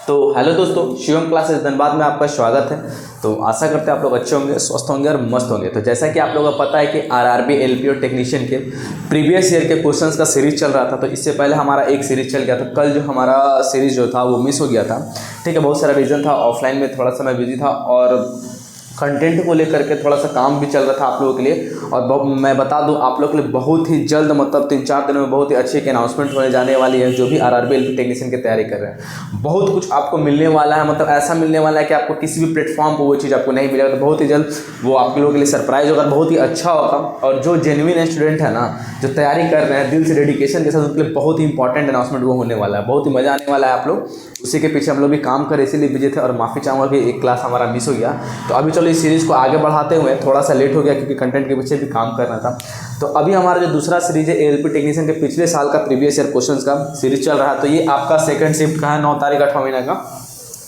तो हेलो दोस्तों, शिवम क्लासेस धनबाद में आपका स्वागत है। तो आशा करते हैं आप लोग अच्छे होंगे, स्वस्थ होंगे और मस्त होंगे। तो जैसा कि आप लोगों को पता है कि आरआरबी एलपीओ टेक्नीशियन के प्रीवियस ईयर के क्वेश्चंस का सीरीज चल रहा था। तो इससे पहले हमारा एक सीरीज चल गया था। कल जो हमारा सीरीज जो था वो मिस हो गया था। ठीक है, बहुत सारा रीज़न था, ऑफलाइन में थोड़ा सा मैं बिजी था और कंटेंट को लेकर के थोड़ा सा काम भी चल रहा था आप लोगों के लिए। और मैं बता दूं आप लोगों के लिए बहुत ही जल्द, मतलब 3-4 दिनों में बहुत ही अच्छी एक अनाउंसमेंट होने जाने वाली है। जो भी आरआरबी एलपीओ टेक्नीशियन की तैयारी कर रहे हैं, बहुत कुछ आपको मिलने वाला है। मतलब ऐसा मिलने वाला है कि आपको किसी भी प्लेटफॉर्म पर वो चीज़ आपको नहीं मिलेगा। तो बहुत ही जल्द वो आप लोगों के लिए सरप्राइज होगा, बहुत ही अच्छा होगा। और जो जेन्युइन स्टूडेंट है ना, जो तैयारी कर रहे हैं दिल से, डेडिकेशन के साथ, उनके लिए बहुत ही इंपॉर्टेंट अनाउंसमेंट वो होने वाला है। बहुत ही मज़ा आने वाला है। आप लोग उसी के पीछे हम लोग भी काम कर इसीलिए बिजी थे। और माफ़ी चाहूँगा कि एक क्लास हमारा मिस हो गया। तो अभी चलो इस सीरीज़ को आगे बढ़ाते हुए, थोड़ा सा लेट हो गया क्योंकि कंटेंट के पीछे भी काम करना था। तो अभी हमारा जो दूसरा सीरीज है एलपी टेक्नीशियन के पिछले साल का प्रीवियस ईयर क्वेश्चंस का सीरीज चल रहा है। तो ये आपका सेकंड शिफ्ट का है, 9 तारीख 8वां महीना का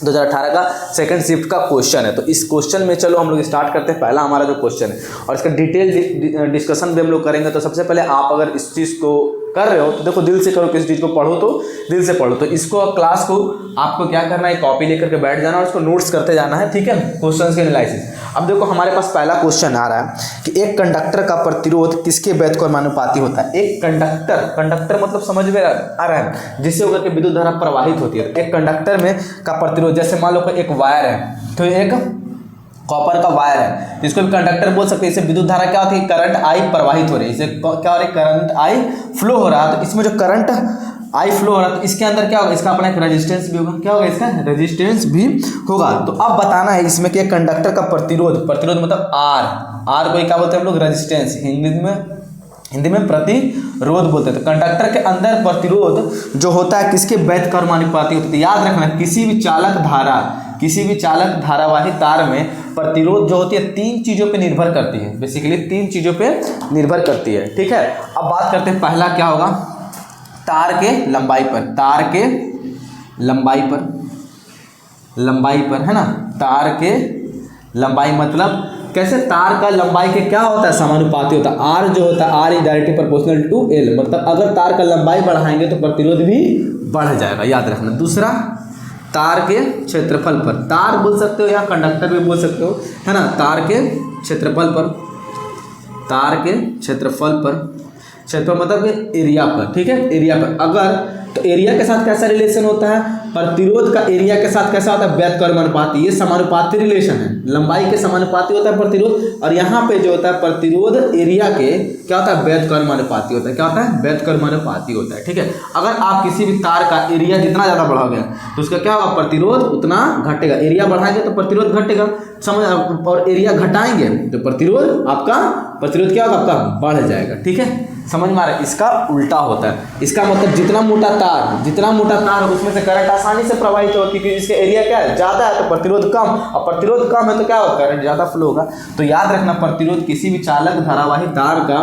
2018 का सेकंड शिफ्ट का क्वेश्चन है। तो इस क्वेश्चन में चलो हम लोग स्टार्ट करते हैं। पहला हमारा जो क्वेश्चन है और इसका डिटेल डिस्कशन भी हम लोग करेंगे। तो सबसे पहले आप अगर इस चीज़ को कर रहे हो तो देखो, दिल से करो, किसी चीज़ को पढ़ो तो दिल से पढ़ो। तो इसको क्लास को आपको क्या करना है, कॉपी लेकर के बैठ जाना और उसको नोट्स करते जाना है। ठीक है, क्वेश्चन के एनालिसिस। अब देखो हमारे पास पहला क्वेश्चन आ रहा है कि एक कंडक्टर का प्रतिरोध किसके वैध के अनुपाती होता है। एक कंडक्टर मतलब समझ में आ रहा है, जिससे होकर के विद्युत धारा प्रवाहित होती है। एक कंडक्टर में का प्रतिरोध, जैसे मान लो एक वायर है, तो एक कॉपर का वायर है, जिसको भी कंडक्टर बोल सकते हैं। इससे विद्युत धारा क्या होती है, करंट आई प्रवाहित हो रही है। इससे क्या हो रही है, करंट आई फ्लो हो रहा है। तो इसमें जो करंट आई फ्लो हो रहा है, तो इसके अंदर क्या होगा, इसका अपना एक रेजिस्टेंस भी होगा। क्या होगा, इसका रेजिस्टेंस भी होगा। तो अब बताना है इसमें कि कंडक्टर का प्रतिरोध मतलब आर को क्या बोलते हैं हम लोग, रेजिस्टेंस। हिंदी में प्रतिरोध बोलते हैं। तो कंडक्टर के अंदर प्रतिरोध जो होता है किसके वैध के अनुपाती होता है। तो याद रखना, किसी भी चालक धारावाही तार में प्रतिरोध जो होती है 3 चीज़ों पे निर्भर करती है। बेसिकली 3 चीज़ों पे निर्भर करती है। ठीक है, अब बात करते हैं पहला क्या होगा, तार के लंबाई पर है ना। तार के लंबाई मतलब कैसे, तार का लंबाई के क्या होता है, समानुपाती होता है। आर जो होता है, R is directly proportional to L. मतलब अगर तार का लंबाई बढ़ाएंगे तो प्रतिरोध भी बढ़ जाएगा, याद रखना। दूसरा, तार के क्षेत्रफल पर, तार बोल सकते हो या कंडक्टर भी बोल सकते हो, है ना। तार के क्षेत्रफल मतलब एरिया पर। ठीक है, एरिया पर अगर, तो एरिया के साथ कैसा रिलेशन होता है, प्रतिरोध का एरिया के साथ कैसा होता है, वैध के अनुपाती। ये समानुपाती रिलेशन है, लंबाई के समानुपाती होता है प्रतिरोध। और यहाँ पे जो होता है प्रतिरोध एरिया के क्या होता है, वैध के अनुपाती होता है। क्या होता है, वैध के अनुपाती होता है। ठीक है, अगर आप किसी भी तार का एरिया जितना ज़्यादा बढ़ाओगे तो उसका क्या होगा, प्रतिरोध उतना घटेगा। एरिया बढ़ाएंगे तो प्रतिरोध घटेगा, समझ। और एरिया घटाएंगे तो प्रतिरोध क्या होगा, आपका बढ़ जाएगा। ठीक है, समझ में आ रहा है। इसका उल्टा होता है। इसका मतलब जितना मोटा तार उसमें से करंट आसानी से प्रवाहित होगा, क्योंकि इसका एरिया क्या है, ज़्यादा है, तो प्रतिरोध कम। और प्रतिरोध कम है तो क्या होगा, करंट ज़्यादा फ्लो होगा। तो याद रखना, प्रतिरोध किसी भी चालक धारावाही तार का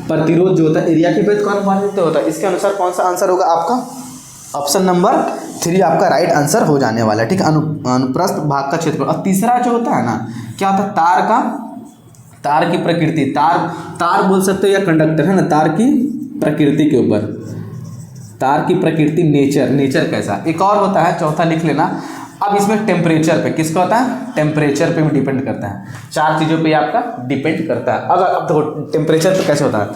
प्रतिरोध जो होता है एरिया के वैध के अनुपाती होता है। इसके अनुसार कौन सा आंसर होगा आपका, ऑप्शन नंबर 3 आपका राइट आंसर हो जाने वाला है। ठीक है, अनुप्रस्थ भाग का क्षेत्रफल। और तीसरा जो होता है ना, क्या होता है, तार की प्रकृति। तार बोल सकते हो या कंडक्टर, है ना। तार की प्रकृति के ऊपर, तार की प्रकृति, नेचर कैसा। एक और होता है, चौथा लिख लेना। अब इसमें टेम्परेचर पे किसका होता है, टेम्परेचर पे भी डिपेंड करता है। 4 चीज़ों पे आपका डिपेंड करता है। अब देखो टेम्परेचर पे कैसे होता है,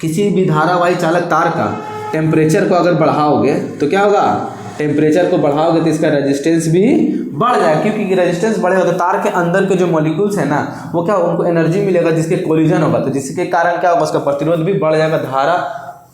किसी भी धारावाही चालक तार का टेम्परेचर को अगर बढ़ाओगे तो क्या होगा, टेम्परेचर को बढ़ाओगे तो इसका रेजिस्टेंस भी बढ़ जाएगा। क्योंकि रेजिस्टेंस बढ़ेगा तो तार के अंदर के जो मॉलिक्यूल्स है ना, वो क्या, उनको एनर्जी मिलेगा, जिसके कोलिजन होगा। तो जिसके कारण क्या होगा, उसका प्रतिरोध भी बढ़ जाएगा, धारा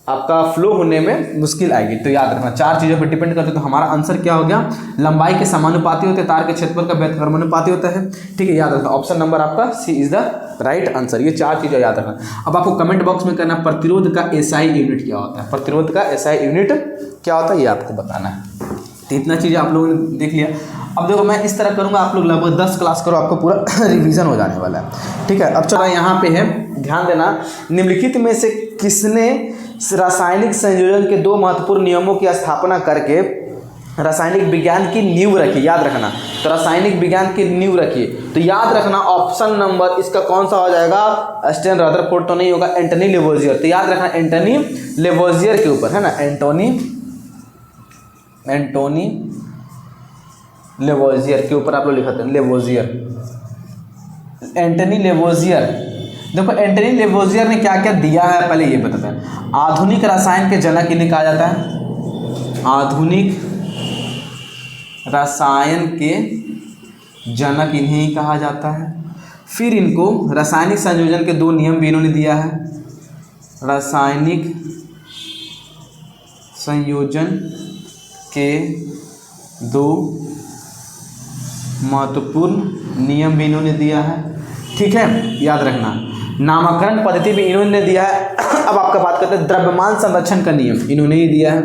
आपका फ्लो होने में मुश्किल आएगी। तो याद रखना, 4 चीज़ों पर डिपेंड करते हैं। तो हमारा आंसर क्या हो गया, लंबाई के समानुपाती होते हैं, तार के क्षेत्रफल का वैध के अनुपाती होता है। ठीक है, याद रखना, ऑप्शन नंबर आपका सी इज द राइट आंसर। ये 4 चीज़ें याद रखना। अब आपको कमेंट बॉक्स में करना, प्रतिरोध का एसआई यूनिट क्या होता है, प्रतिरोध का एसआई यूनिट क्या होता है, ये आपको बताना है। तो इतना चीज़ें आप लोगों ने देख लिया। अब देखो मैं इस तरह करूँगा, आप लोग लगभग 10 क्लास करो, आपको पूरा रिवीजन हो जाने वाला है। ठीक है, अब चलो यहाँ पे है, ध्यान देना, निम्नलिखित में से किसने रासायनिक संयोजन के 2 महत्वपूर्ण नियमों की स्थापना करके रासायनिक विज्ञान की नींव रखी। याद रखना, तो रासायनिक विज्ञान की नींव रखी। तो याद रखना ऑप्शन नंबर इसका कौन सा हो जाएगा, स्टैन रदरफोर्ड तो नहीं होगा, एंटनी लेवोजियर। तो याद रखना एंटनी लेवोजियर के ऊपर, है ना, एंटनी एंटोनी लेवोजियर के ऊपर आप लोग लिखा था लेवोजियर, एंटोनी लेवोजियर। देखो एंटोनी लेवोजियर ने क्या क्या दिया है पहले ये बताते हैं। आधुनिक रसायन के जनक इन्हें कहा जाता है, आधुनिक रसायन के जनक इन्हें ही कहा जाता है। फिर इनको रासायनिक संयोजन के 2 नियम भी इन्होंने दिया है, रासायनिक संयोजन के 2 महत्वपूर्ण नियम भी इन्होंने दिया है। ठीक है, याद रखना। नामकरण पद्धति भी इन्होंने दिया है। अब आपका बात करते हैं द्रव्यमान संरक्षण का नियम, इन्होंने ही दिया है।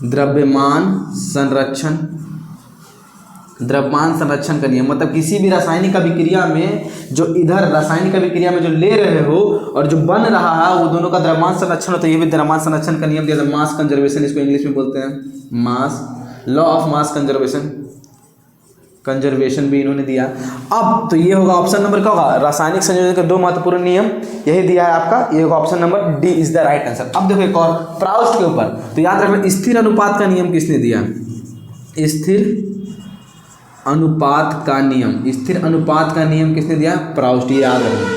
द्रव्यमान संरक्षण का नियम मतलब किसी भी रासायनिक अभिक्रिया में जो इधर रासायनिक अभिक्रिया में जो ले रहे हो और जो बन रहा है वो दोनों का द्रव्यमान संरक्षण होता है। ये भी द्रव्यमान संरक्षण का नियम दिया था, मास कंजर्वेशन इसको इंग्लिश में बोलते हैं, मास लॉ ऑफ मास कंजर्वेशन भी इन्होंने दिया। अब तो ये होगा ऑप्शन नंबर क्या होगा, रासायनिक संयोजन के 2 महत्वपूर्ण नियम यही दिया है आपका, ये होगा option number D is the right answer. अब देखो एक और प्राउस्ट के ऊपर, तो याद रखना स्थिर अनुपात का नियम किसने दिया, स्थिर अनुपात का नियम, स्थिर अनुपात का नियम किसने दिया, प्राउस्ट, ये याद रखना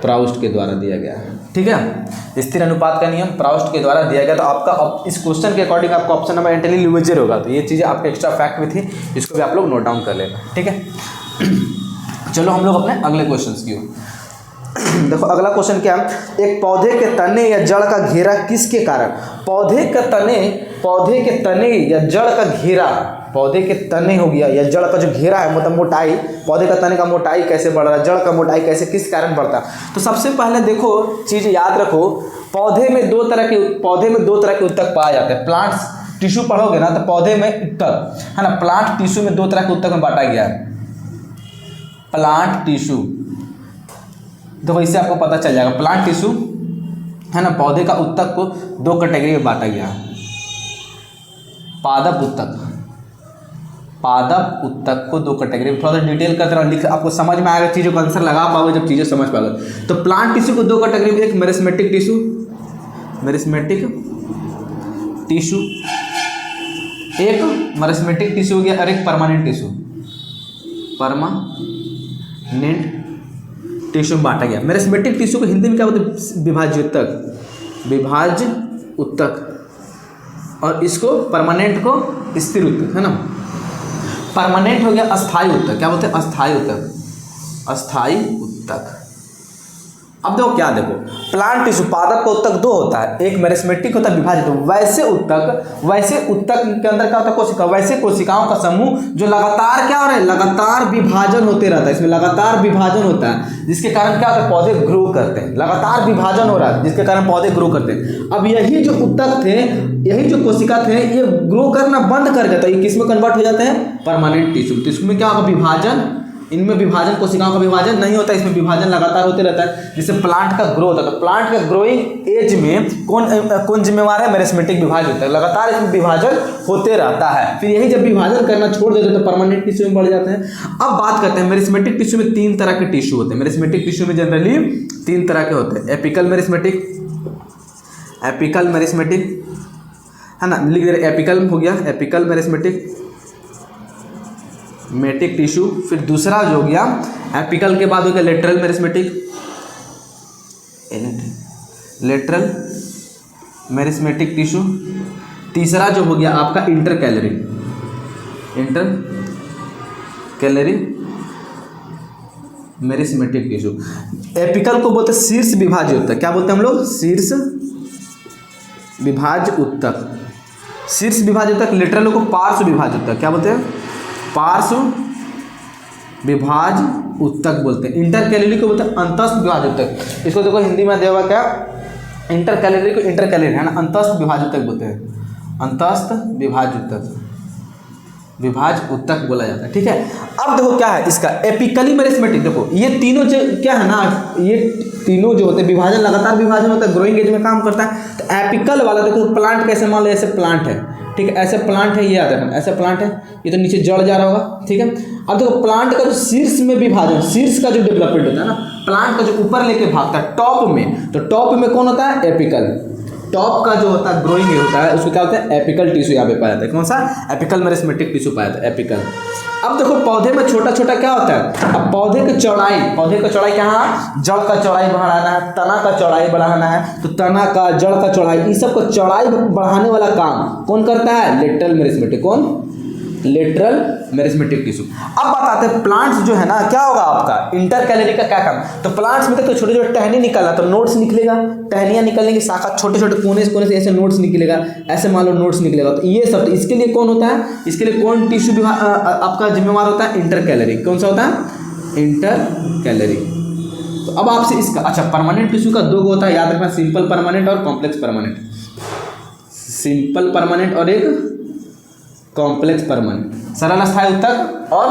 प्राउस्ट के द्वारा दिया गया है। ठीक है, स्थिर अनुपात का नियम प्राउस्ट के द्वारा दिया गया। तो आपका इस क्वेश्चन के अकॉर्डिंग आपका ऑप्शन नंबर एंटोनी लेवोजियर होगा। तो ये चीज़ें आपके एक्स्ट्रा फैक्ट में थी, इसको भी आप लोग नोट डाउन कर लेना। ठीक है, चलो हम लोग अपने अगले क्वेश्चन की ओर। देखो अगला क्वेश्चन क्या है, एक पौधे के तने या जड़ का घेरा किसके कारण, पौधे के तने या जड़ का घेरा, पौधे के तने हो गया या जड़ का जो घेरा है मतलब मोटाई, पौधे का तने का मोटाई कैसे बढ़ रहा है, जड़ का मोटाई कैसे किस कारण बढ़ता है। तो सबसे पहले देखो चीज़ याद रखो, पौधे में दो तरह के उत्तक पाए जाते हैं। प्लांट्स टिश्यू पढ़ोगे ना तो पौधे में उत्तक है ना, प्लांट टिश्यू में 2 तरह के उत्तक में बांटा गया है। प्लांट टिश्यू देखो इससे आपको पता चल जाएगा, प्लांट टिश्यू है ना, पौधे का उत्तक को 2 कैटेगरी में बांटा गया है। पादप उत्तक को 2 कैटेगरी में, थोड़ा सा डिटेल करते रहो, लिख आपको समझ में आएगा, चीज़ों का आंसर लगा पाओगे जब चीज़ें समझ पाओगे। तो प्लांट टिश्यू को 2 कैटेगरी में, एक मेरिस्मेटिक टिश्यू, एक मेरिस्मेटिक टिश्यू हो गया और एक परमानेंट टिश्यू में बांटा गया। मेरिस्मेटिक टिश्यू को हिंदी में क्या बोलते हैं, विभाज्य उत्तक, और इसको परमानेंट को स्थिर उत्तक है ना। परमानेंट हो गया अस्थायी उत्तक, क्या बोलते हैं, अस्थायी उत्तक। अब देखो क्या देखो, प्लांट टिश्यू पादप का उत्तक 2 होता है, एक मेरिस्मेटिक होता है विभाजित। वैसे उत्तक के अंदर क्या होता है, कोशिका, वैसे कोशिकाओं का समूह जो लगातार क्या हो रहा है, लगातार विभाजन होते रहता है, इसमें लगातार विभाजन होता है जिसके कारण क्या होता है, पौधे ग्रो करते हैं, लगातार विभाजन हो रहा है जिसके कारण पौधे ग्रो करते हैं। अब यही जो उत्तक थे, यही जो कोशिका थे, ये ग्रो करना बंद कर देता है, ये किस में कन्वर्ट हो जाते हैं, परमानेंट टिश्यू। तो इसमें क्या होगा, विभाजन, इनमें विभाजन, कोशिकाओं का विभाजन नहीं होता, इसमें विभाजन लगातार होते रहता है जिससे प्लांट का ग्रोथ होता है। प्लांट का ग्रोइंग एज में कौन जिम्मेवार है, मेरिस्मेटिक विभाजन होता है, लगातार इसमें विभाजन होते रहता है। फिर यही जब विभाजन करना छोड़ देते हैं तो परमानेंट टिश्यू में बढ़ जाते हैं। अब बात करते हैं मेरिस्मेटिक टिश्यू में 3 तरह के टिश्यू होते हैं। मेरिस्मेटिक टिश्यू में जनरली 3 तरह के होते हैं, एपिकल मेरिस्मेटिक है ना, लिख दे रहे, एपिकल हो गया, एपिकल मेरिस्मेटिक टिश्यू। फिर दूसरा जो हो गया एपिकल के बाद हो गया लेटरल मेरिस्मेटिक टिश्यू। तीसरा जो हो गया आपका इंटरकैलरी मेरिस्मेटिक टिश्यू। एपिकल को बोलते हैं शीर्ष विभाज्य उत्तक, क्या बोलते हैं हम लोग, शीर्ष विभाज्य उत्तक। शीर्ष विभाज्य उत्तक। लेटरल को पार्श्व विभाज्य उत्तक, क्या बोलते हैं, पार्श्व विभाज्य उत्तक बोलते हैं। इंटरकैलरी को बोलते हैं अंतस्थ विभाज्य उत्तक। इसको देखो हिंदी में देवा क्या, इंटरकैलरी को इंटरकैलरी है ना, अंतस्थ विभाज्य उत्तक बोलते हैं, अंतस्थ विभाज्य उत्तक बोला जाता है। ठीक है, अब देखो क्या है इसका एपिकली मेरिस्मेटिक। देखो ये तीनों जो क्या है ना, ये तीनों जो होते हैं विभाजन, लगातार विभाजन होता है, ग्रोइंग एज में काम करता है। तो एपिकल वाला देखो, प्लांट कैसे मान लो, ऐसे प्लांट है, ठीक है, ऐसे प्लांट है, ये याद रखना, ऐसे प्लांट है, ये तो नीचे जड़ जा रहा होगा, ठीक है। अब देखो प्लांट का जो शीर्ष में विभाजन, शीर्ष का जो डेवलपमेंट होता है ना, प्लांट का जो ऊपर लेके भागता है टॉप में, तो टॉप में कौन होता है, एपिकल। टॉप का जो होता है ग्रोइंग होता है उसको क्या होता है एपिकल टिश्यू यहाँ पे पाया जाता है। कौन सा? एपिकल मेरिस्टेमेटिक टिश्यू पाया जाता है, एपिकल। अब देखो पौधे में छोटा छोटा क्या होता है, अब पौधे की चौड़ाई, पौधे का चौड़ाई क्या है, जड़ का चौड़ाई बढ़ाना है, तना का चौड़ाई बढ़ाना है, तो तना का जड़ का चौड़ाई, इस सब को चौड़ाई बढ़ाने वाला काम कौन करता है? Lateral meristematic. कौन? Lateral meristematic tissue. अब बताते हैं प्लांट्स जो है ना क्या होगा आपका इंटर कैलरी का क्या काम। तो प्लांट्स में तो छोटे छोटे टहनी निकलना, तो नोट्स निकलेगा, टहनियाँ निकलने की शाखा छोटे छोटे कोने से ऐसे नोट्स निकलेगा, ऐसे मान लो नोट्स निकलेगा। तो ये सब, तो इसके लिए कौन होता है, इसके लिए कौन टिश्यू आपका जिम्मेवार होता है? Inter calorie. कौन सा होता है? Inter calorie. तो अब आपसे इसका अच्छा परमानेंट टिश्यू का दो होता है, याद रखना, सिंपल परमानेंट और कॉम्प्लेक्स परमानेंट। सिंपल परमानेंट और एक कॉम्प्लेक्स परमानेंट, सरल अस्थायी ऊतक, और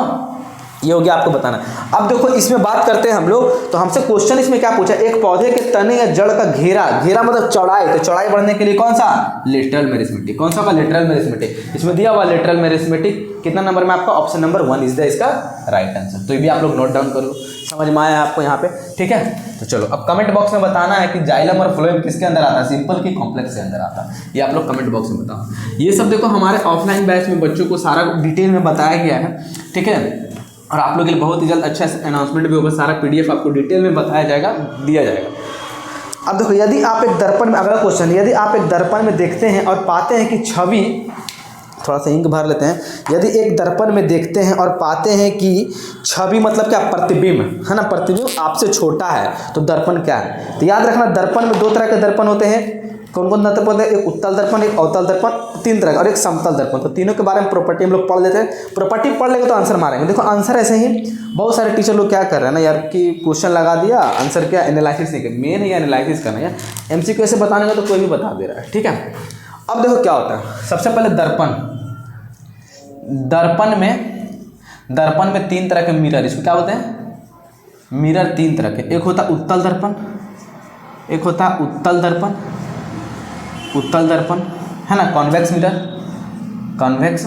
ये हो गया आपको बताना। अब देखो इसमें बात करते हैं हम लोग, तो हमसे क्वेश्चन इसमें क्या पूछा, एक पौधे के तने या जड़ का घेरा, घेरा मतलब चौड़ाई, तो चौड़ाई बढ़ने के लिए कौन सा? Lateral meristematic. कौन सा होगा? Lateral meristematic. इसमें दिया हुआ लेटरल मेरिस्टेमेटिक कितना नंबर में आपका? ऑप्शन नंबर 1 इज द इसका राइट आंसर। तो ये भी आप लोग नोट डाउन कर लो, समझ में आया आपको यहाँ पे, ठीक है। तो चलो अब कमेंट बॉक्स में बताना है कि जाइलम और फ्लोएम किसके अंदर आता है, सिंपल की कॉम्प्लेक्स के अंदर आता है, ये आप लोग कमेंट बॉक्स में बताओ। ये सब देखो हमारे ऑफलाइन बैच में बच्चों को सारा डिटेल में बताया गया है, ठीक है, और आप लोग के लिए बहुत ही जल्द अच्छा अनाउंसमेंट भी होगा, सारा PDF आपको डिटेल में बताया जाएगा, दिया जाएगा। अब देखो यदि आप एक दर्पण में, अगला क्वेश्चन, यदि आप एक दर्पण में देखते हैं और पाते हैं कि छवि, थोड़ा सा इंक भर लेते हैं, यदि एक दर्पण में देखते हैं और पाते हैं कि छवि मतलब क्या? प्रतिबिंब है ना, प्रतिबिंब आपसे छोटा है, तो दर्पण क्या है? तो याद रखना दर्पण में दो तरह के दर्पण होते हैं। कौन कौन दर्पण होते हैं? एक उत्तल दर्पण, एक अवतल दर्पण, तीन तरह का, और एक समतल दर्पण। तो तीनों के बारे में प्रॉपर्टी हम लोग पढ़ लेते हैं, प्रॉपर्टी पढ़ लेंगे तो आंसर मारेंगे। देखो आंसर ऐसे ही बहुत सारे टीचर लोग क्या कर रहे हैं ना यार, कि क्वेश्चन लगा दिया, आंसर क्या, एनालिसिस नहीं कर, मेन है एनालिसिस करना यार, MCQ ऐसे बताने का तो कोई भी बता दे रहा है, ठीक है। अब देखो क्या होता है, सबसे पहले दर्पण, दर्पण में तीन तरह के मिरर, इसको क्या बोलते हैं? मिरर तीन तरह के, एक होता उत्तल दर्पण, एक होता उत्तल दर्पण, उत्तल दर्पण है ना, कॉन्वेक्स मिरर, कॉन्वेक्स,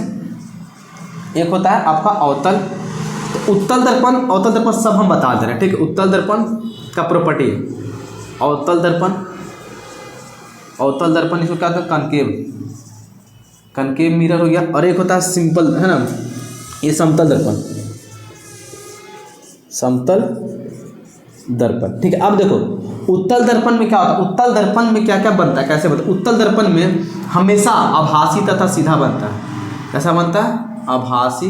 एक होता है आपका अवतल। तो उत्तल दर्पण, अवतल दर्पण सब हम बता दे रहे हैं, ठीक है। उत्तल दर्पण का प्रॉपर्टी, अवतल दर्पण, अवतल दर्पण इसको क्या होता है? कनकेव, कनकेव मिरर हो गया, और एक होता है सिंपल, है ना, ये समतल दर्पण, समतल दर्पण, ठीक है। अब देखो उत्तल दर्पण में क्या होता है, उत्तल दर्पण में क्या क्या बनता है, कैसे बनता है? उत्तल दर्पण में हमेशा आभासी तथा सीधा बनता है। कैसा बनता है? आभासी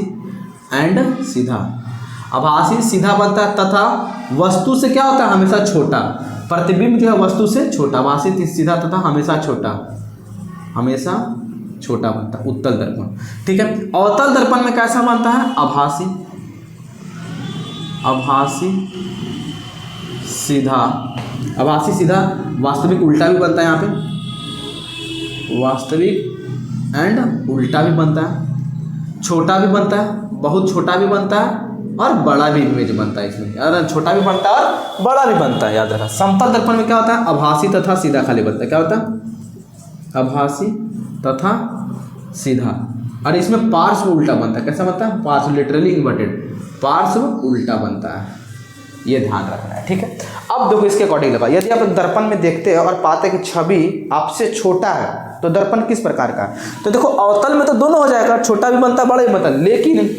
एंड सीधा, आभासी सीधा बनता है, तथा वस्तु से क्या होता है? हमेशा छोटा, प्रतिबिंब जो है वस्तु से छोटा, आभासी सीधा तथा हमेशा छोटा, हमेशा छोटा बनता है उत्तल दर्पण, ठीक है। अवतल दर्पण में कैसा बनता है? आभासी, आभासी सीधा, आभासी सीधा, वास्तविक उल्टा भी बनता है यहाँ पे, वास्तविक एंड उल्टा भी बनता है, छोटा भी बनता है, बहुत छोटा भी बनता है, और बड़ा भी इमेज बनता है इसमें, यार छोटा भी बनता है और बड़ा भी बनता है, याद रखना। समतल दर्पण में क्या होता है? आभासी तथा सीधा खाली बनता है, क्या होता है? आभासी तथा सीधा, और इसमें पार्श्व उल्टा बनता है। कैसा बनता है? पार्श्व, लिटरली इन्वर्टेड, पार्श्व उल्टा बनता है, ये ध्यान रखना है, ठीक है। अब देखो इसके अकॉर्डिंग लगा, यदि आप दर्पण में देखते हैं और पाते हैं कि छवि आपसे छोटा है, तो दर्पण किस प्रकार का है? तो देखो अवतल में तो दोनों हो जाएगा, छोटा भी बनता है, बड़ा भी बनता है, लेकिन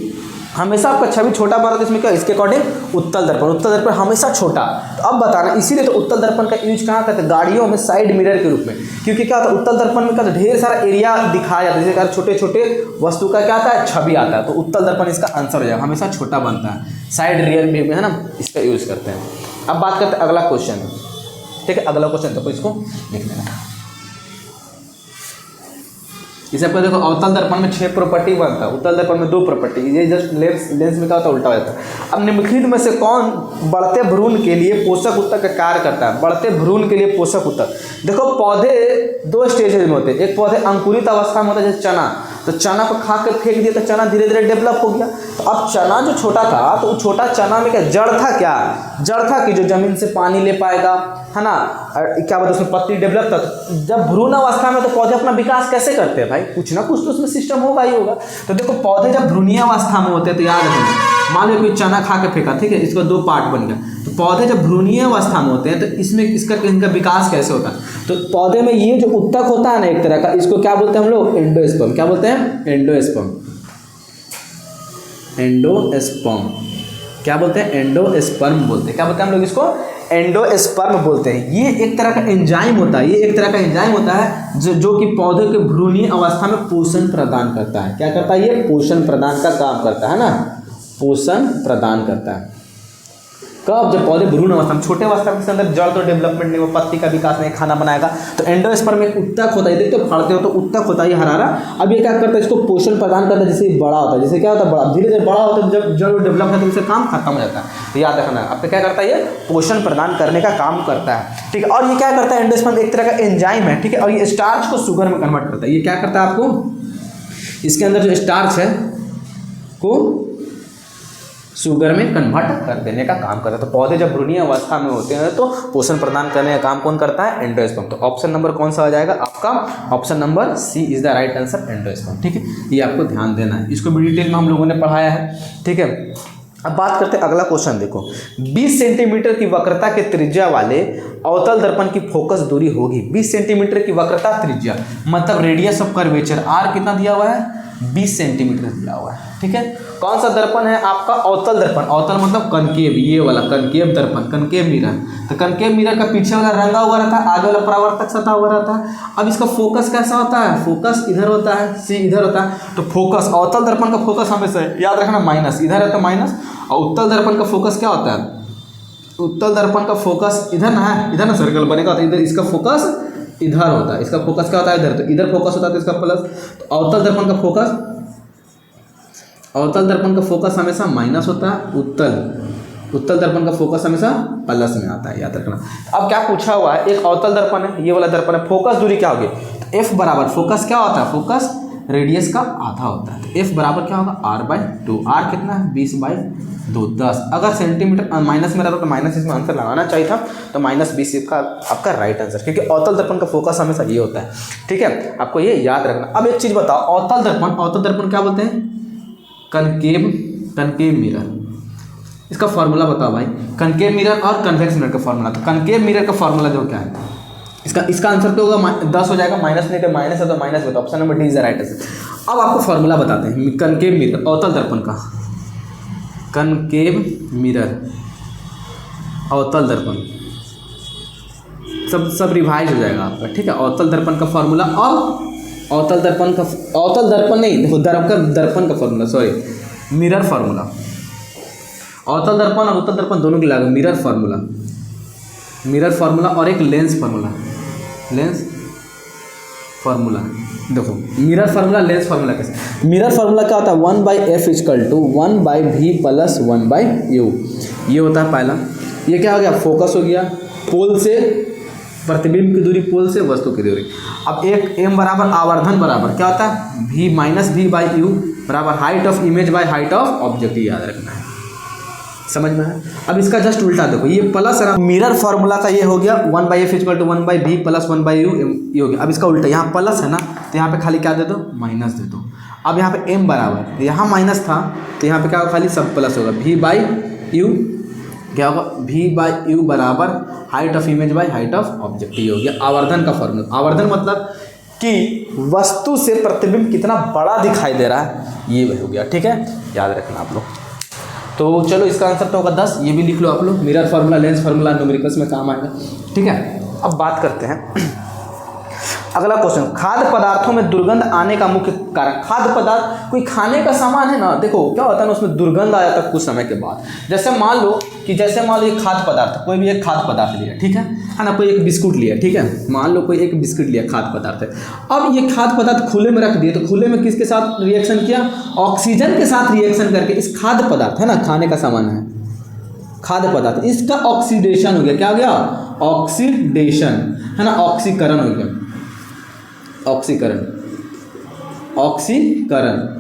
हमेशा आपका छवि छोटा बना, तो इसमें क्या? इसके अकॉर्डिंग उत्तल दर्पण, उत्तल दर्पण हमेशा छोटा। तो अब बताना, इसीलिए तो उत्तल दर्पण का यूज कहाँ करते हैं? गाड़ियों में साइड मिरर के रूप में, क्योंकि क्या होता है उत्तल दर्पण में क्या होता है? ढेर सारा एरिया दिखाया जाता है, जैसे छोटे छोटे वस्तु का क्या आता है? छवि आता है, तो उत्तल दर्पण इसका आंसर हो जाएगा, हमेशा छोटा बनता है, साइड रियर में, है ना, इसका यूज करते हैं। अब बात करते हैं अगला क्वेश्चन, ठीक है। अगला क्वेश्चन तो इसको लिख लेना। इसे आपको देखो अवतल दर्पण में 6 प्रॉपर्टी बनता है, उत्तल दर्पण में 2 प्रॉपर्टी, ये जस्ट लेंस में क्या होता है? उल्टा हो जाता है। अब निम्नलिखित में से कौन बढ़ते भ्रूण के लिए पोषक ऊतक का कार्य करता है? बढ़ते भ्रूण के लिए पोषक ऊतक, देखो पौधे 2 स्टेजेज में होते हैं, एक पौधे अंकुरित अवस्था में होता है, जैसे चना, तो चना को खा कर फेंक दिया तो चना धीरे धीरे डेवलप हो गया। तो अब चना जो छोटा था, तो छोटा चना में क्या जड़ था? क्या जड़ था कि जो जमीन से पानी ले पाएगा, है ना, क्या बोलते उसमें पत्ती डेवलप था। जब भ्रूण अवस्था में तो पौधे अपना विकास कैसे करते हैं भाई? कुछ ना कुछ तो उसमें सिस्टम होगा ही होगा। तो देखो पौधे जब भ्रूणीय अवस्था में होते हैं, तो याद रखना मान लो कोई चना खा के फेंका, ठीक है, इसका दो पार्ट बन गया। तो पौधे जब भ्रूणीय अवस्था में होते हैं तो इसमें इनका विकास कैसे होता है? तो पौधे में ये जो उत्तक होता है ना एक तरह का, इसको क्या बोलते हैं हम लोग? एंडोस्पर्म। क्या बोलते हैं? एंडोस्पर्म। एंडोस्पर्म क्या बोलते हैं? एंडोस्पर्म बोलते हैं। क्या बोलते हैं हम लोग इसको? एंडोस्पर्म बोलते हैं। ये एक तरह का एंजाइम होता है, ये एक तरह का एंजाइम होता है जो कि पौधे के भ्रूणीय अवस्था में पोषण प्रदान करता है। क्या करता है? ये पोषण प्रदान का काम करता है ना, पोषण प्रदान करता है। कब? जब पौधे भ्रूण अवस्था में, छोटे अवस्था में, इसके अंदर जड़ तो डेवलपमेंट नहीं, वो पत्ती का विकास नहीं, खाना बनाएगा। तो एंडोस्पर्म में उत्तक होता है, देखते हो फाड़ते हो तो उत्तक होता है ये हरा हरा। अब ये क्या करता है? इसको पोषण प्रदान करता है, जैसे बड़ा होता है। जैसे क्या होता है? बड़ा धीरे धीरे बड़ा होता है, जब जड़ डेवलप होता है तो इससे काम खत्म हो जाता है। तो याद रखना, अब क्या करता है? ये पोषण प्रदान करने का काम करता है, ठीक है। और ये क्या करता है? एंडोस्पर्म एक तरह का एंजाइम है, ठीक है, और ये स्टार्च को शुगर में कन्वर्ट करता है। ये क्या करता है? आपको इसके अंदर जो स्टार्च है को शुगर में कन्वर्ट कर देने का काम करता है। तो पौधे जब भ्रूणीय अवस्था में होते हैं तो पोषण प्रदान करने का काम कौन करता है? एंडोस्पर्म। तो ऑप्शन नंबर कौन सा आ जाएगा आपका? Option number C is the right answer, endosperm, ठीक है। ये आपको ध्यान देना है, इसको भी डिटेल में हम लोगों ने पढ़ाया है, ठीक है। अब बात करते हैं अगला क्वेश्चन, देखो 20 सेंटीमीटर की वक्रता के त्रिज्या वाले अवतल दर्पण की फोकस दूरी होगी। 20 सेंटीमीटर की वक्रता त्रिज्या मतलब रेडियस ऑफ कर्वेचर आर कितना दिया हुआ है? 20 सेंटीमीटर दिया हुआ है, ठीक है। कौन सा दर्पण है आपका? अवतल दर्पण। अवतल मतलब कनकेव, ये वाला कनकेव दर्पण, कनकेव मिरर। तो कनकेव मिरर का पीछे वाला रंगा हुआ रहता है, आगे वाला परावर्तक सटा हुआ रहता है। अब इसका फोकस कैसा होता है? फोकस इधर होता है, सी इधर होता है। तो फोकस अवतल दर्पण का फोकस हमेशा याद रखना माइनस, इधर है तो माइनस। और उत्तल दर्पण का फोकस क्या होता है? उत्तल दर्पण का फोकस इधर ना है, इधर ना सर्कल बनेगा, तो इधर इसका फोकस इधर होता है, इसका फोकस क्या होता है? इधर। तो इधर फोकस होता है तो इसका प्लस। तो अवतल दर्पण का फोकस, अवतल दर्पण का फोकस हमेशा माइनस होता है, उत्तल दर्पण का फोकस हमेशा प्लस में आता है, याद रखना। अब क्या पूछा हुआ है? एक अवतल दर्पण है, ये वाला दर्पण है, फोकस दूरी क्या होगी? तो एफ बराबर फोकस क्या होता है? फोकस रेडियस का आधा होता है। तो एफ बराबर क्या होगा? r/2। आर कितना है? 20/2, 10। अगर सेंटीमीटर माइनस में रहता तो माइनस इसमें आंसर लगाना चाहिए था, तो -20 का आपका राइट आंसर, क्योंकि अवतल दर्पण का फोकस हमेशा ये होता है, ठीक है। आपको ये याद रखना। अब एक चीज़ बताओ, अवतल दर्पण क्या बोलते हैं? Concave mirror. इसका फॉर्मूला बताओ भाई, कनकेव मिरर और कन्वेक्स मिरर का फॉर्मूला। तो कनकेव मिरर का फॉर्मूला जो क्या है? इसका आंसर तो होगा 10 हो जाएगा, माइनस नहीं तो माइनस है तो माइनस होता है। Option number D is the right answer. अब आपको फॉर्मूला बताते हैं कनकेव मिरर, अवतल दर्पण का। कनकेव मिरर, अवतल दर्पण, सब रिवाइज हो जाएगा आपका, ठीक है। अवतल दर्पण का फॉर्मूला और अवतल दर्पण नहीं, देखो दर्पण का फॉर्मूला, सॉरी, मिरर फार्मूला। अवतल दर्पण और उत्तल दर्पण दोनों की लागू मिरर फार्मूला और एक लेंस फार्मूला। देखो मिरर फार्मूला, लेंस फार्मूला कैसे? मिरर फार्मूला क्या होता है? 1/f = 1/v + 1/u। ये होता है पहला। ये क्या हो गया? फोकस हो गया, पोल से प्रतिबिंब की दूरी, पोल से वस्तु की दूरी। अब एक m बराबर आवर्धन बराबर क्या होता है? v - v/u बराबर height of image by height of object. याद रखना है, समझ में है। अब इसका जस्ट उल्टा देखो, ये प्लस है, मिरर फार्मूला का ये हो गया 1/f = 1/v + 1/u, ये हो गया। अब इसका उल्टा, यहाँ प्लस है ना, तो यहाँ पे खाली क्या दे दो? माइनस दे दो। अब यहाँ पे m बराबर, यहाँ माइनस था तो यहाँ पे क्या होगा? खाली सब प्लस होगा, v/u क्या होगा? v/u बराबर height of image by height of object. ये हो गया आवर्धन का फॉर्मूला। आवर्धन मतलब कि वस्तु से प्रतिबिंब कितना बड़ा दिखाई दे रहा है, ये हो गया, ठीक है। याद रखना आप लोग। तो चलो इसका आंसर तो होगा 10, ये भी लिख लो आप लोग। Mirror formula, lens formula numericals में काम आएगा, ठीक है। अब बात करते हैं अगला क्वेश्चन, खाद्य पदार्थों में दुर्गंध आने का मुख्य कारण। खाद्य पदार्थ कोई खाने का सामान है ना, देखो क्या होता है ना, उसमें दुर्गंध आ जाता है कुछ समय के बाद। जैसे मान लो ये खाद्य पदार्थ, कोई भी एक खाद्य पदार्थ लिया, ठीक है ना, कोई एक बिस्कुट लिया, ठीक है, मान लो कोई एक बिस्कुट लिया, खाद्य पदार्थ है। अब ये खाद्य पदार्थ खुले में रख दिए, तो खुले में किसके साथ रिएक्शन किया? ऑक्सीजन के साथ रिएक्शन करके इस खाद्य पदार्थ है ना, खाने का सामान है खाद्य पदार्थ, इसका ऑक्सीडेशन हो गया। क्या हो गया? ऑक्सीडेशन, है ना, ऑक्सीकरण हो गया। ऑक्सीकरण,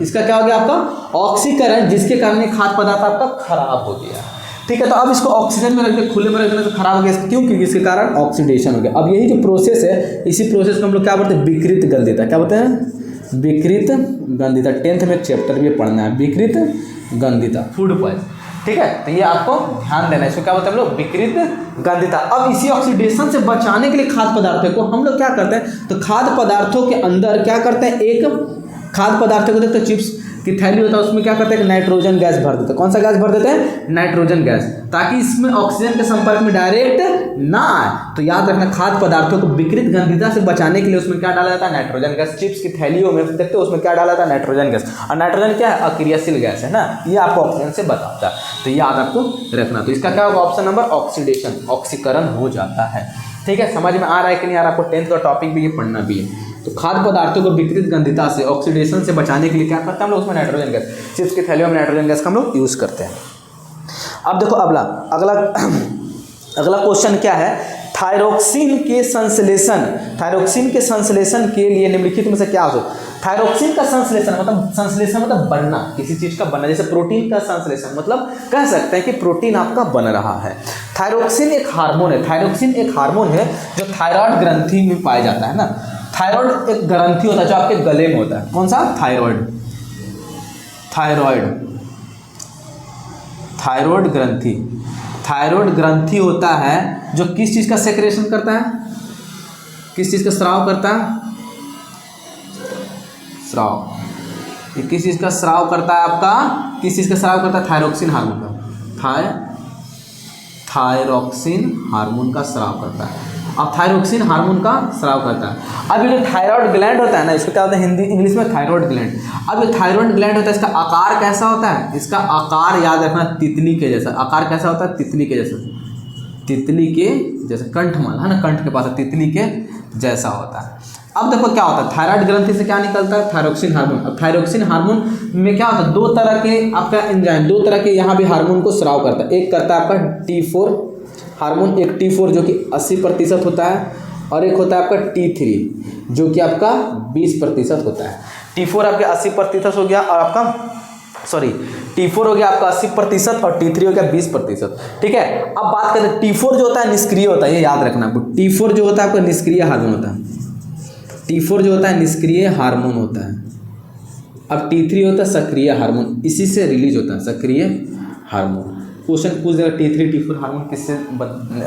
इसका क्या हो गया आपका? ऑक्सीकरण, जिसके कारण ये खाद्य पदार्थ आपका खराब हो गया, ठीक है। तो अब इसको ऑक्सीजन में रखने, खुले में रखने से खराब हो गया, क्यों? क्योंकि इसके कारण ऑक्सीडेशन हो गया। अब यही जो प्रोसेस है, इसी प्रोसेस को हम लोग क्या बोलते हैं? विकृत गंधिता। क्या बोलते हैं? विकृत गंधिता। 10th में एक चैप्टर भी पढ़ना है, विकृत गंधिता, फूड पॉइजन, ठीक है। तो ये आपको ध्यान देना है, इसको क्या बोलते हैं हम लोग, विकृत गंधिता। अब इसी ऑक्सीडेशन से बचाने के लिए खाद्य पदार्थों को हम लोग क्या करते हैं, तो खाद्य पदार्थों के अंदर क्या करते हैं, एक खाद्य पदार्थों को देखते, चिप्स की थैली होता है उसमें क्या करते हैं, नाइट्रोजन गैस भर देते हैं। कौन सा गैस भर देते हैं, नाइट्रोजन गैस, ताकि इसमें ऑक्सीजन के संपर्क में डायरेक्ट ना आए। तो याद रखना, खाद्य पदार्थों को विकृत गंधिता से बचाने के लिए उसमें क्या डाला जाता है, नाइट्रोजन गैस। चिप्स की थैलियों में देखते हो उसमें क्या डाला जाता है, नाइट्रोजन गैस। और नाइट्रोजन क्या है, अक्रियाशील गैस है ना, ये आपको ऑक्सीजन से बचाता है। तो याद आपको रखना। तो इसका क्या होगा, ऑप्शन नंबर ऑक्सीडेशन, ऑक्सीकरण हो जाता है। ठीक है, समझ में आ रहा है कि नहीं आ रहा, आपको 10th का टॉपिक भी ये पढ़ना भी है। तो खाद्य पदार्थों को विकृत गंधिता से, ऑक्सीडेशन से बचाने के लिए क्या करते हैं हम लोग, उसमें नाइट्रोजन गैस, चिप्स की थैलियों में नाइट्रोजन गैस का हम लोग यूज़ करते हैं। अब देखो अगला क्वेश्चन क्या है, थायरोक्सिन के संश्लेषण के लिए निम्नलिखित में से क्या हो। थायरोक्सिन का संश्लेषण मतलब बनना, किसी चीज का बनना, जैसे प्रोटीन का संश्लेषण मतलब कह सकते हैं कि प्रोटीन आपका बन रहा है। थायरोक्सिन एक हार्मोन है, जो थायराइड ग्रंथि में पाया जाता है ना। थायराइड एक ग्रंथि होता है जो आपके गले में होता है। कौन सा, थायराइड ग्रंथि होता है जो किस चीज़ का सेक्रेशन करता है, किस चीज़ का स्राव करता है, ये किस चीज़ का स्राव करता है आपका, किस चीज़ का स्राव करता है, थायरोक्सिन हार्मोन का, थायरोक्सिन हार्मोन का स्राव करता है। अब थायरोक्सिन हार्मोन का स्राव करता है। अब ये जो थायराइड ग्लैंड होता है ना, इसको क्या होता है इंग्लिश में थायराइड ग्लैंड। अब ये थायराइड ग्लैंड होता है, इसका आकार कैसा होता है, इसका आकार याद रखना तितली के जैसा। आकार कैसा होता है, तितली के जैसा, कंठमाला है ना, कंठ के पास तितली के जैसा होता है। अब देखो क्या होता है, थायराइड ग्रंथि से क्या निकलता है, थायरोक्सिन हार्मोन। अब थायरोक्सिन हार्मोन में क्या होता है, दो तरह के आपका एंजाइम, दो तरह के यहाँ भी हार्मोन को स्राव करता है। एक करता है आपका T4 हार्मोन, एक T4 जो कि 80% होता है, और एक होता है आपका T3 जो कि आपका 20% होता है। T4 आपके 80% हो गया, और आपका T4 हो गया आपका 80% और T3 हो गया 20%। ठीक है, अब बात करें T4 जो होता है निष्क्रिय होता है, ये याद रखना आपको। T4 जो होता है आपका निष्क्रिय हार्मोन होता है, T4 जो होता है निष्क्रिय हार्मोन होता है। अब T3 होता है सक्रिय हार्मोन, इसी से रिलीज होता है सक्रिय हार्मोन। क्वेश्चन पूछ देगा T3 T4 हार्मोन किससे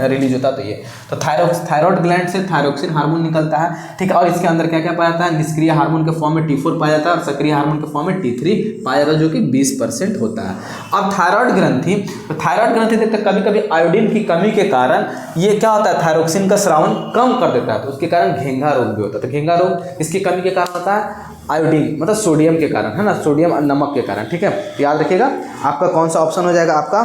रिलीज होता है, तो ये तो थायराइड ग्लैंड से थायरोक्सिन हार्मोन निकलता है। ठीक है, और इसके अंदर क्या क्या पाया जाता है, निष्क्रिय हार्मोन के फॉर्म में T4 पाया जाता है, और सक्रिय हार्मोन के फॉर्म में T3 पाया जाता है, जो कि 20% होता है। अब थायराइड ग्रंथि देखते कभी कभी आयोडीन की कमी के कारण ये क्या होता है, थायरोक्सिन का स्रावन कम कर देता है, तो उसके कारण घेंघा रोग भी होता है। तो घेंघा रोग इसकी कमी के कारण होता है, आयोडीन मतलब सोडियम के कारण, है ना, सोडियम और नमक के कारण। ठीक है, याद रखिएगा आपका कौन सा ऑप्शन हो जाएगा आपका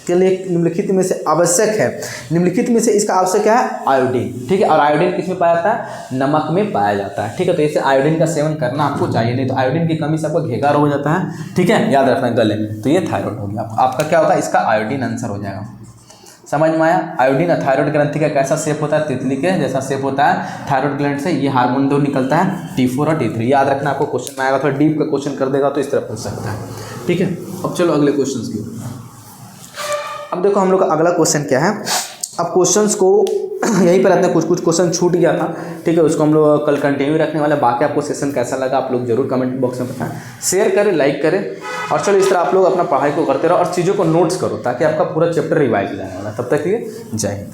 के लिए निम्नलिखित में से आवश्यक है, निम्नलिखित में से इसका आवश्यक क्या है, आयोडीन। ठीक है, और आयोडीन किस में पाया जाता है, नमक में पाया जाता है। ठीक है, तो इसे आयोडीन का सेवन करना आपको चाहिए, नहीं तो आयोडीन की कमी से आपको घेंघा रोग हो जाता है। ठीक है, याद रखना गले में, तो ये थायराइड हो गया। आपका क्या होगा, इसका आयोडीन आंसर हो जाएगा। समझ में आया, आयोडीन थायराइड ग्रंथि का कैसा शेप होता है, तितली के जैसा शेप होता है। थायराइड ग्लैंड से ये हार्मोन दो निकलता है, T4 और T3। याद रखना, आपको क्वेश्चन में आएगा, थोड़ा डीप का क्वेश्चन कर देगा तो इस तरह पूछ सकता है। ठीक है, अब चलो अगले क्वेश्चन की। अब देखो हम लोग का अगला क्वेश्चन क्या है। अब क्वेश्चंस को यहीं पर रहते हैं, कुछ क्वेश्चन छूट गया था। ठीक है, उसको हम लोग कल कंटिन्यू रखने वाले। बाकी आपको सेशन कैसा लगा आप लोग जरूर कमेंट बॉक्स में बताएं, शेयर करें, लाइक करें, और चलो इस तरह आप लोग अपना पढ़ाई को करते रहो और चीज़ों को नोट्स करो, ताकि आपका पूरा चैप्टर रिवाइज हो जाने वाला। तब तक के लिए जय हिंद।